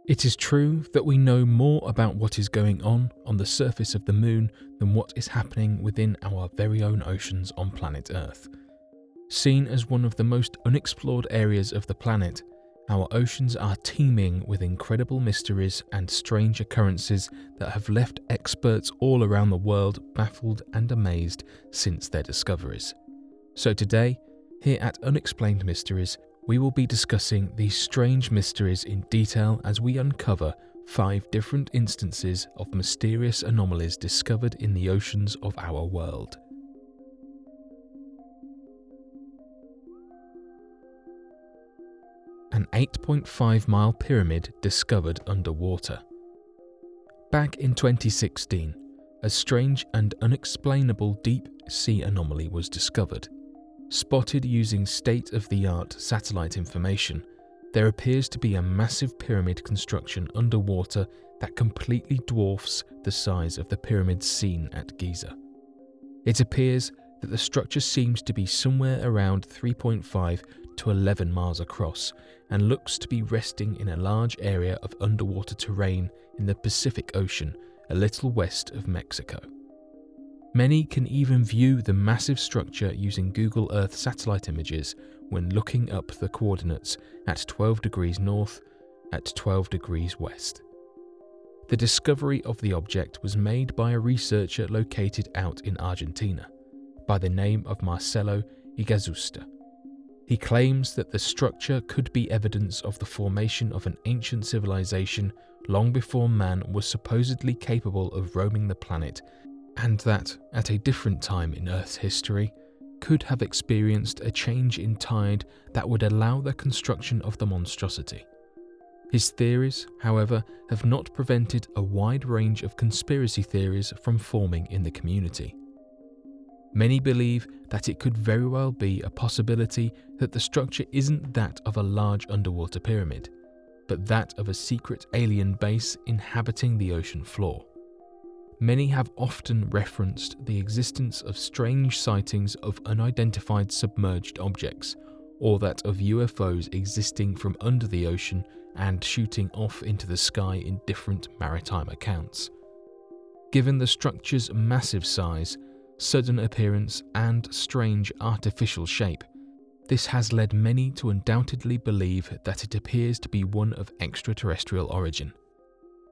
It is true that we know more about what is going on the surface of the moon than what is happening within our very own oceans on planet Earth. Seen as one of the most unexplored areas of the planet, our oceans are teeming with incredible mysteries and strange occurrences that have left experts all around the world baffled and amazed since their discoveries. So today, here at Unexplained Mysteries, we will be discussing these strange mysteries in detail as we uncover 5 different instances of mysterious anomalies discovered in the oceans of our world. An 8.5-mile pyramid discovered underwater. Back in 2016, a strange and unexplainable deep sea anomaly was discovered. Spotted using state-of-the-art satellite information, there appears to be a massive pyramid construction underwater that completely dwarfs the size of the pyramids seen at Giza. It appears that the structure seems to be somewhere around 3.5 to 11 miles across and looks to be resting in a large area of underwater terrain in the Pacific Ocean, a little west of Mexico. Many can even view the massive structure using Google Earth satellite images when looking up the coordinates at 12 degrees north, at 12 degrees west. The discovery of the object was made by a researcher located out in Argentina, by the name of Marcelo Iguazusta. He claims that the structure could be evidence of the formation of an ancient civilization long before man was supposedly capable of roaming the planet, and that, at a different time in Earth's history, could have experienced a change in tide that would allow the construction of the monstrosity. His theories, however, have not prevented a wide range of conspiracy theories from forming in the community. Many believe that it could very well be a possibility that the structure isn't that of a large underwater pyramid, but that of a secret alien base inhabiting the ocean floor. Many have often referenced the existence of strange sightings of unidentified submerged objects, or that of UFOs existing from under the ocean and shooting off into the sky in different maritime accounts. Given the structure's massive size, sudden appearance, and strange artificial shape, this has led many to undoubtedly believe that it appears to be one of extraterrestrial origin.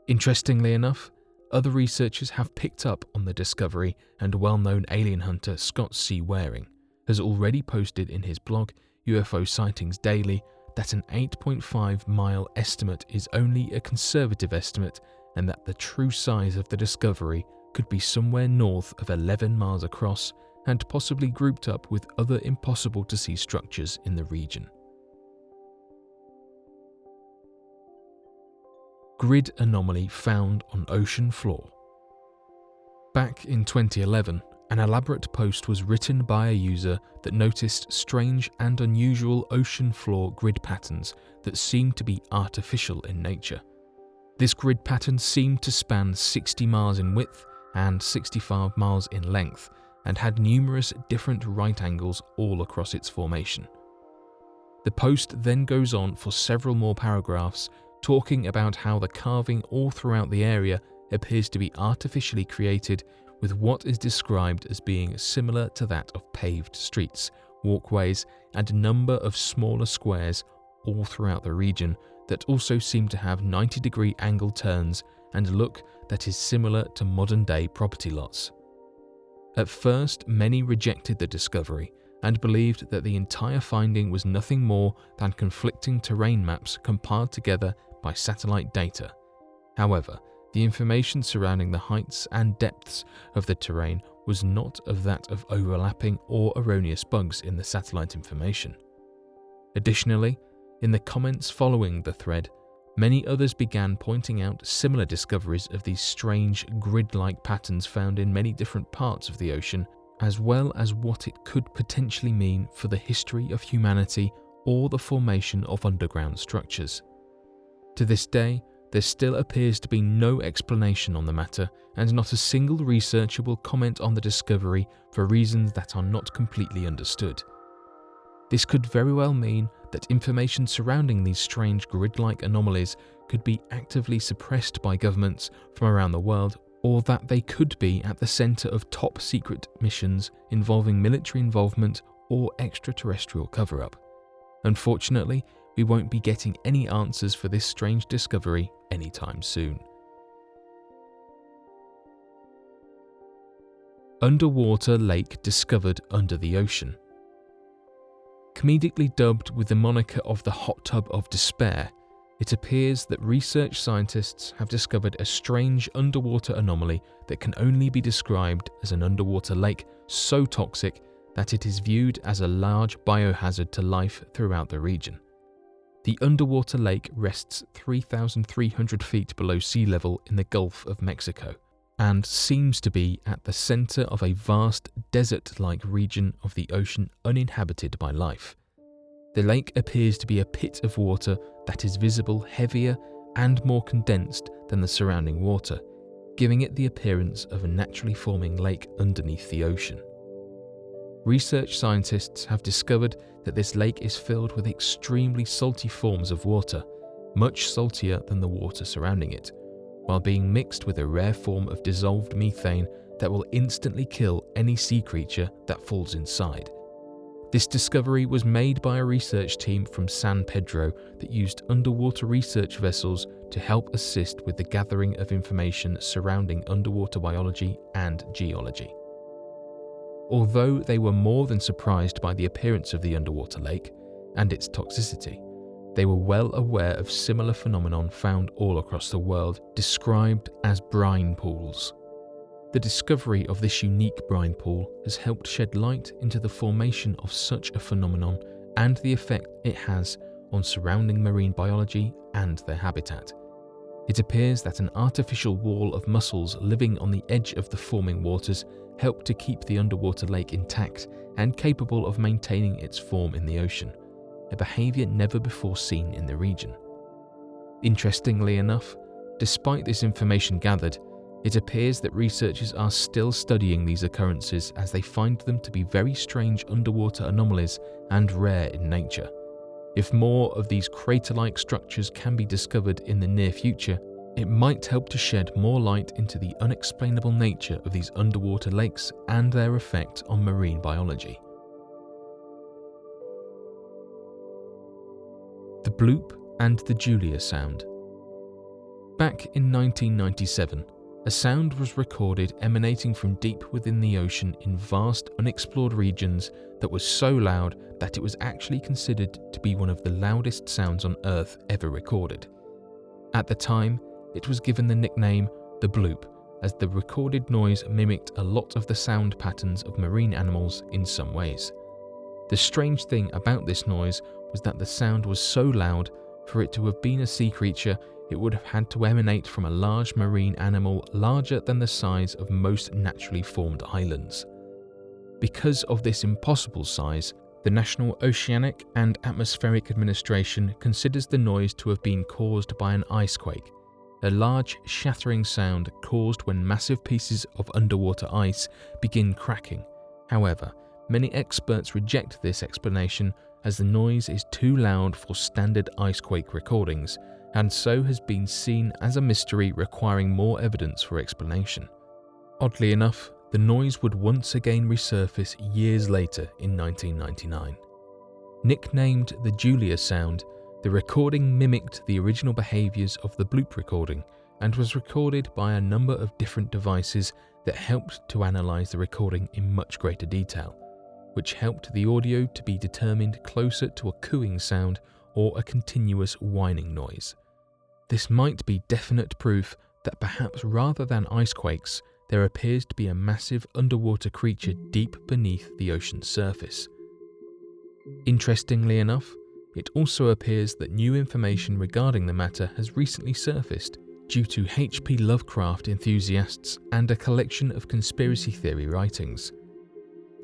Interestingly enough, other researchers have picked up on the discovery, and well-known alien hunter Scott C. Waring has already posted in his blog UFO Sightings Daily that an 8.5-mile estimate is only a conservative estimate and that the true size of the discovery could be somewhere north of 11 miles across and possibly grouped up with other impossible-to-see structures in the region. Grid anomaly found on ocean floor. Back in 2011, an elaborate post was written by a user that noticed strange and unusual ocean floor grid patterns that seemed to be artificial in nature. This grid pattern seemed to span 60 miles in width and 65 miles in length and had numerous different right angles all across its formation. The post then goes on for several more paragraphs talking about how the carving all throughout the area appears to be artificially created with what is described as being similar to that of paved streets, walkways, and a number of smaller squares all throughout the region that also seem to have 90-degree angle turns and look that is similar to modern-day property lots. At first, many rejected the discovery and believed that the entire finding was nothing more than conflicting terrain maps compiled together by satellite data. However, the information surrounding the heights and depths of the terrain was not of that of overlapping or erroneous bugs in the satellite information. Additionally, in the comments following the thread, many others began pointing out similar discoveries of these strange grid-like patterns found in many different parts of the ocean, as well as what it could potentially mean for the history of humanity or the formation of underground structures. To this day, there still appears to be no explanation on the matter, and not a single researcher will comment on the discovery for reasons that are not completely understood. This could very well mean that information surrounding these strange grid-like anomalies could be actively suppressed by governments from around the world, or that they could be at the centre of top secret missions involving military involvement or extraterrestrial cover-up. Unfortunately, we won't be getting any answers for this strange discovery anytime soon. Underwater lake discovered under the ocean. Comedically dubbed with the moniker of the hot tub of despair, it appears that research scientists have discovered a strange underwater anomaly that can only be described as an underwater lake so toxic that it is viewed as a large biohazard to life throughout the region. The underwater lake rests 3,300 feet below sea level in the Gulf of Mexico, and seems to be at the centre of a vast desert-like region of the ocean uninhabited by life. The lake appears to be a pit of water that is visible heavier and more condensed than the surrounding water, giving it the appearance of a naturally forming lake underneath the ocean. Research scientists have discovered that this lake is filled with extremely salty forms of water, much saltier than the water surrounding it, while being mixed with a rare form of dissolved methane that will instantly kill any sea creature that falls inside. This discovery was made by a research team from San Pedro that used underwater research vessels to help assist with the gathering of information surrounding underwater biology and geology. Although they were more than surprised by the appearance of the underwater lake and its toxicity, they were well aware of similar phenomenon found all across the world, described as brine pools. The discovery of this unique brine pool has helped shed light into the formation of such a phenomenon and the effect it has on surrounding marine biology and their habitat. It appears that an artificial wall of mussels living on the edge of the forming waters help to keep the underwater lake intact and capable of maintaining its form in the ocean, a behaviour never before seen in the region. Interestingly enough, despite this information gathered, it appears that researchers are still studying these occurrences as they find them to be very strange underwater anomalies and rare in nature. If more of these crater-like structures can be discovered in the near future, it might help to shed more light into the unexplainable nature of these underwater lakes and their effect on marine biology. The Bloop and the Julia Sound. Back in 1997, a sound was recorded emanating from deep within the ocean in vast unexplored regions that was so loud that it was actually considered to be one of the loudest sounds on Earth ever recorded. At the time, it was given the nickname the Bloop, as the recorded noise mimicked a lot of the sound patterns of marine animals in some ways. The strange thing about this noise was that the sound was so loud, for it to have been a sea creature, it would have had to emanate from a large marine animal larger than the size of most naturally formed islands. Because of this impossible size, the National Oceanic and Atmospheric Administration considers the noise to have been caused by an icequake, a large shattering sound caused when massive pieces of underwater ice begin cracking. However, many experts reject this explanation as the noise is too loud for standard icequake recordings, and so has been seen as a mystery requiring more evidence for explanation. Oddly enough, the noise would once again resurface years later in 1999. Nicknamed the Julia Sound, the recording mimicked the original behaviours of the Bloop recording and was recorded by a number of different devices that helped to analyse the recording in much greater detail, which helped the audio to be determined closer to a cooing sound or a continuous whining noise. This might be definite proof that perhaps rather than icequakes, there appears to be a massive underwater creature deep beneath the ocean's surface. Interestingly enough, it also appears that new information regarding the matter has recently surfaced due to H.P. Lovecraft enthusiasts and a collection of conspiracy theory writings.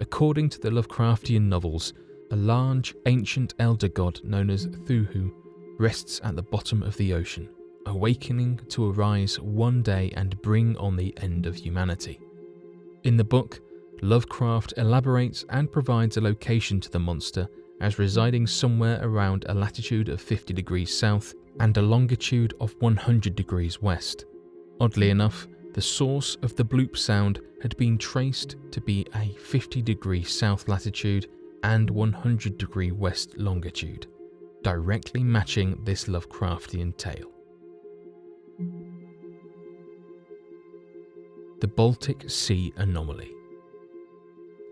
According to the Lovecraftian novels, a large, ancient elder god known as Cthulhu rests at the bottom of the ocean, awakening to arise one day and bring on the end of humanity. In the book, Lovecraft elaborates and provides a location to the monster as residing somewhere around a latitude of 50 degrees south and a longitude of 100 degrees west. Oddly enough, the source of the bloop sound had been traced to be a 50 degree south latitude and 100 degree west longitude, directly matching this Lovecraftian tale. The Baltic Sea Anomaly.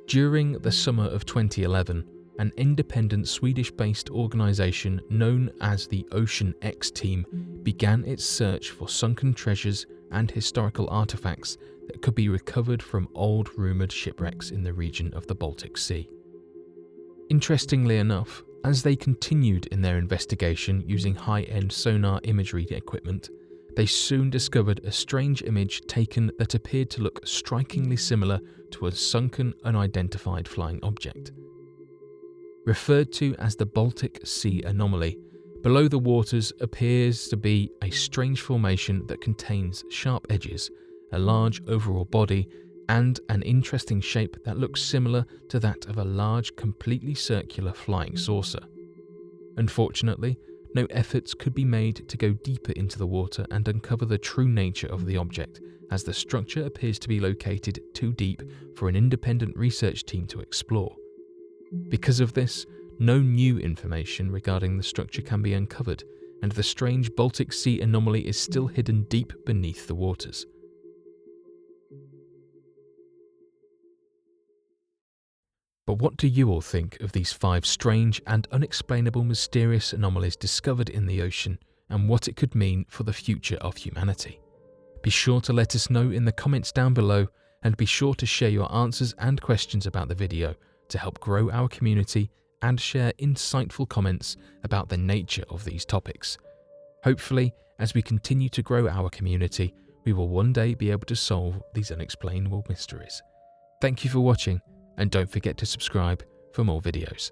During the summer of 2011, an independent Swedish-based organisation known as the Ocean X Team began its search for sunken treasures and historical artefacts that could be recovered from old rumoured shipwrecks in the region of the Baltic Sea. Interestingly enough, as they continued in their investigation using high-end sonar imagery equipment, they soon discovered a strange image taken that appeared to look strikingly similar to a sunken, unidentified flying object. Referred to as the Baltic Sea Anomaly, below the waters appears to be a strange formation that contains sharp edges, a large overall body, and an interesting shape that looks similar to that of a large, completely circular flying saucer. Unfortunately, no efforts could be made to go deeper into the water and uncover the true nature of the object, as the structure appears to be located too deep for an independent research team to explore. Because of this, no new information regarding the structure can be uncovered, and the strange Baltic Sea anomaly is still hidden deep beneath the waters. But what do you all think of these 5 strange and unexplainable mysterious anomalies discovered in the ocean, and what it could mean for the future of humanity? Be sure to let us know in the comments down below, and be sure to share your answers and questions about the video to help grow our community and share insightful comments about the nature of these topics. Hopefully, as we continue to grow our community, we will one day be able to solve these unexplainable mysteries. Thank you for watching, and don't forget to subscribe for more videos.